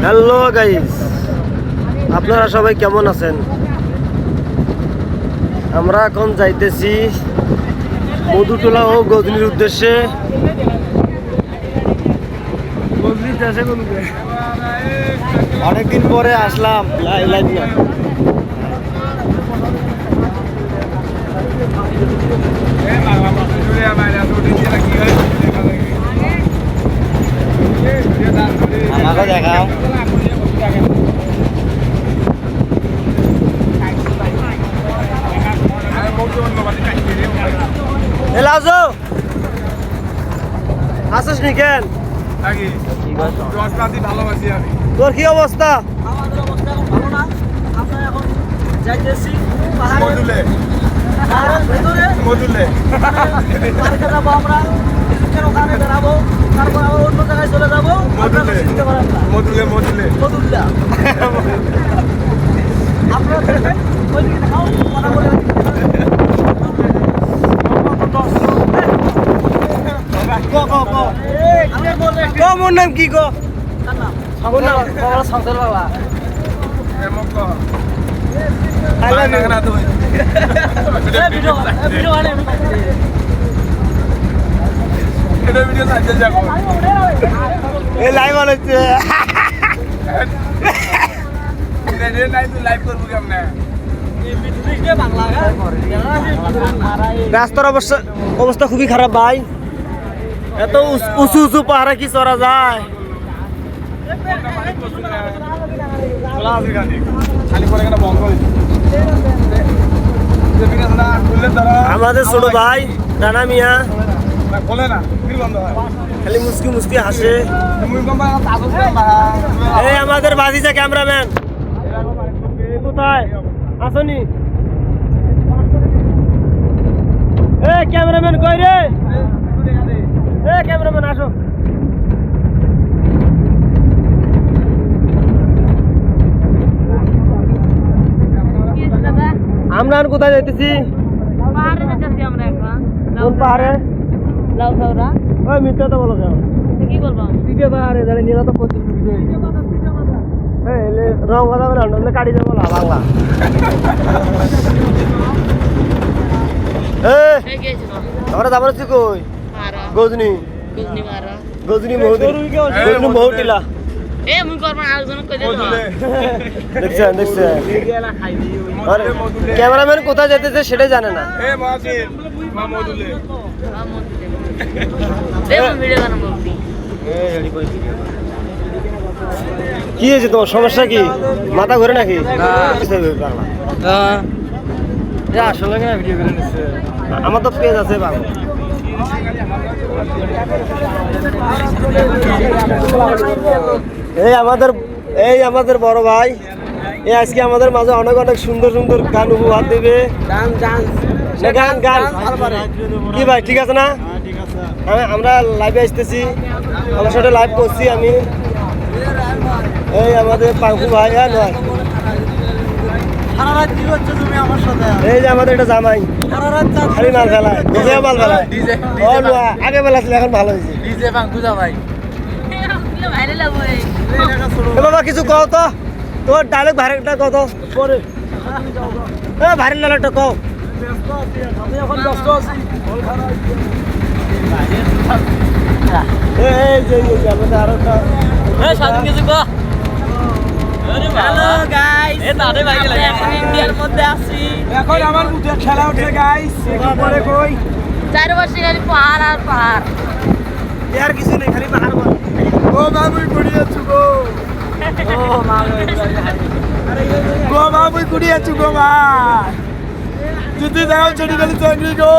Hello guys, আপনারা সবাই কেমন আছেন? আমরা এখন যাইতেছি মধুটোলা ও গজনীর উদ্দেশ্যে। অনেকদিন পরে আসলাম লাইভ না। আমাকে দেখাও। আসিস নি কেন? তোর কি অবস্থা? আমাদের অবস্থা এখন ভালো না। আমরা এখন যাইতেছি পাহাড়ের ভেতরে পার্কে যাবো। আমরা কিছুক্ষণ ওখানে বেড়াবো, তারপর আবার অন্য জায়গায় চলে যাবো। আপনারা চিনতে পারেন না মধুল্লা। আপনারা দেখেন ওই দিকে দেখাও, কথা বলে মোর নাম কি গো? সংসার বাবা লাইভ হচ্ছে। রাস্তার অবস্থা খুবই খারাপ ভাই। এত উঁচু উঁচু পাহাড়ে কি চড়া যায়? আমাদের ছোট ভাই রানা মিয়া খালি মুসকি মুসকি হাসে। এই আমাদের বাজিছে ক্যামেরাম্যান কোথায় আসনি? এ ক্যামেরাম্যান কই রে? এ ক্যামেরাম্যান আসো। আমরা কোথায় যাইতেছি? পাহাড়ে যাচ্ছি আমরা এখন। কোন পাহাড়ে? লাউসাউরা। ওই মিথ্যা তো বলো কেন? কি বলবো? পিঠে পাহাড়ে জানি নিরা তো করতে সুবিধা হয়েছে। হ্যাঁ এলে রং কথা বলে আমরা কাটি যাবো না বাংলা। আমরা যাবো না কই? গজনী গজনী মহুটিলা। দেখছেন দেখছেন ক্যামেরাম্যান কোথায় যেতেছে সেটাই জানে না। কি হয়েছে তোমার? সমস্যা কি? মাথা ঘুরে নাকি? আমার তো পেজ আছে বাংলা। এই আমাদের বড় ভাই আজকে আমাদের মাঝে অনেক অনেক সুন্দর সুন্দর গান উপহার দেবে। গান গান কি ভাই ঠিক আছে না? আমরা লাইভে আসতেছি, আমার সাথে লাইভ করছি আমি। এই আমাদের পাঙ্কু ভাই নয়, এই যে আমাদের একটা জামাই খালি মাল ফেলায়, মাল ফেলায়। আগে বেলা ছিল, এখন ভালো হয়েছে। বাবা কিছু কও তো, তোমার ডায়লগ ভাইরালটা কত পরে ভাইরাল ডায়লগটা কও। ইন্ডিয়ার মধ্যে আছি এখন। আমার বুঝে খেলা উঠে গাইস। পরে কই 4 বছর খালি পাহাড় আর পাহাড়, আর কিছু নেই, খালি পাহাড়। ও বাবুই কুড়িয়েছু গো, গো বাবুই কুড়িয়েছু গো মা, যদি দেখাও চড়ি গেলি চন্দ্রি গো।